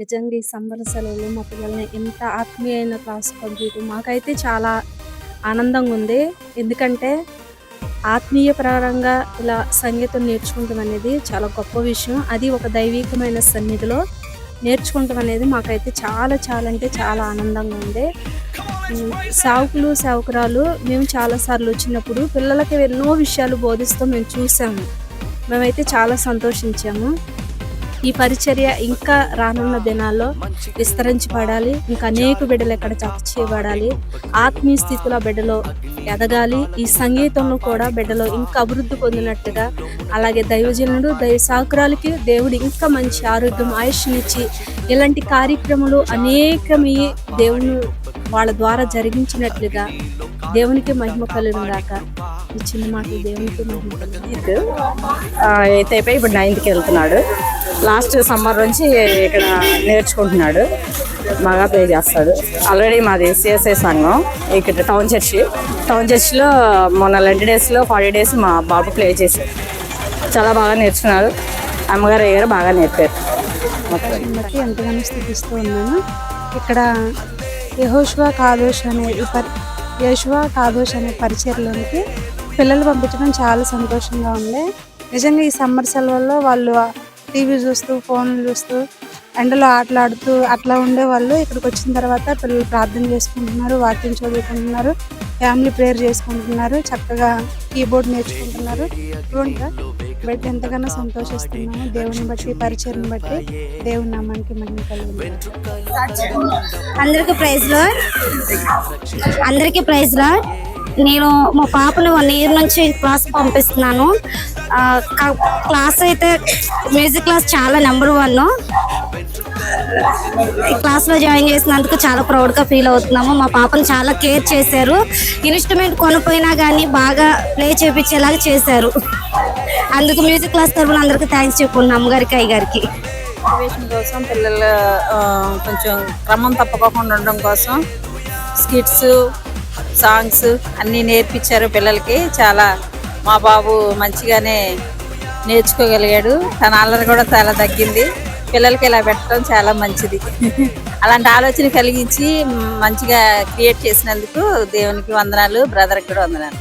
నిజంగా ఈ సమ్మర్ సెలవులు మా పిల్లల్ని ఎంత ఆత్మీయమైన క్లాస్‌కి పంపియటం మాకైతే చాలా ఆనందంగా ఉంది. ఎందుకంటే ఆత్మీయ పరంగా ఇలా సంగీతం నేర్చుకుంటం అనేది చాలా గొప్ప విషయం. అది ఒక దైవీకమైన సన్నిధిలో నేర్చుకుంటం అనేది మాకైతే చాలా చాలా అంటే చాలా ఆనందంగా ఉంది. సేవకులు, సేవకురాలు మేము చాలా సార్లు వచ్చినప్పుడు పిల్లలకి ఎన్నో విషయాలు బోధిస్తూ మేము చూసాము. మేమైతే చాలా సంతోషించాము. ఈ పరిచర్య ఇంకా రానున్న దినాల్లో విస్తరించబడాలి. ఇంకా అనేక బిడ్డలు ఇక్కడ జత చేయబడాలి. ఆత్మీయ స్థితిలో బిడ్డలు ఎదగాలి. ఈ సంగీతంలో కూడా బిడ్డలు ఇంకా అభివృద్ధి పొందినట్టుగా, అలాగే దైవజనుడు, దైవ సాకురాలకి దేవుడు ఇంకా మంచి ఆరోగ్యం, ఆయుష్నిచ్చి ఇలాంటి కార్యక్రమాలు అనేకమి దేవుని వాళ్ళ ద్వారా జరిగించినట్లుగా దేవునికి మహిమ కలుగుగాక. ఈ చిన్న మాటలు దేవునికి మహిమ కలుగు. అయితే ఇప్పుడు 9th వెళ్తున్నాడు. లాస్ట్ సమ్మర్ నుంచి ఇక్కడ నేర్చుకుంటున్నాడు. బాగా ప్లే చేస్తాడు. ఆల్రెడీ మాది సిఎస్ఐ సంఘం ఇక్కడ టౌన్ చర్చ్లో మొన్న 11 డేస్లో 40 డేస్ మా బాబు ప్లే చేశాడు. చాలా బాగా నేర్చుకున్నారు. అమ్మగారు అయ్యారు బాగా నేర్పారు. బట్టి ఎంతగానో స్థితిస్తూ ఉన్నాను. ఇక్కడ యెహోషువ కాదోష్ అనే పరిచర్లోనికి పిల్లలు పంపించడం చాలా సంతోషంగా ఉంది. నిజంగా ఈ సమ్మర్ సెలవుల్లో వాళ్ళు టీవీ చూస్తూ, ఫోన్లు చూస్తూ, ఎండలో ఆటలాడుతూ అట్లా ఉండేవాళ్ళు. ఇక్కడికి వచ్చిన తర్వాత పిల్లలు ప్రార్థన చేసుకుంటున్నారు, వాక్యం చదువుకుంటున్నారు, ఫ్యామిలీ ప్రేయర్ చేసుకుంటున్నారు, చక్కగా కీబోర్డ్ నేర్చుకుంటున్నారు. బట్టి ఎంతగానో సంతోషిస్తున్నాము. దేవుని బట్టి, పరిచయం బట్టి దేవుని నామానికి మహిమ కలుగుతుంది. అందరికీ ప్రైజ్ లార్డ్. నేను మా పాపను 1 year నుంచి క్లాస్ పంపిస్తున్నాను. క్లాస్ అయితే మ్యూజిక్ క్లాస్ చాలా నెంబర్ 1. ఈ క్లాస్లో జాయిన్ చేసినందుకు చాలా ప్రౌడ్గా ఫీల్ అవుతున్నాము. మా పాపను చాలా కేర్ చేశారు. ఇన్స్ట్రుమెంట్ కొనిపోయినా కానీ బాగా ప్లే చేయించేలాగా చేశారు. అందుకు మ్యూజిక్ క్లాస్ తరఫున అందరికీ థ్యాంక్స్ చెప్పుకున్నాం అమ్మగారికి, అయ్యగారికి. మోటివేషన్ కోసం పిల్లలు కొంచెం క్రమం తప్పకుండా ఉండడం కోసం స్కిట్స్, సాంగ్స్ అన్నీ నేర్పించారు పిల్లలకి. చాలా మా బాబు మంచిగానే నేర్చుకోగలిగాడు. తన అల్లరి కూడా చాలా తగ్గింది. పిల్లలకి ఇలా పెట్టడం చాలా మంచిది. అలాంటి ఆలోచన కలిగించి మంచిగా క్రియేట్ చేసినందుకు దేవునికి వందనాలు, బ్రదర్కి కూడా వందనాలు.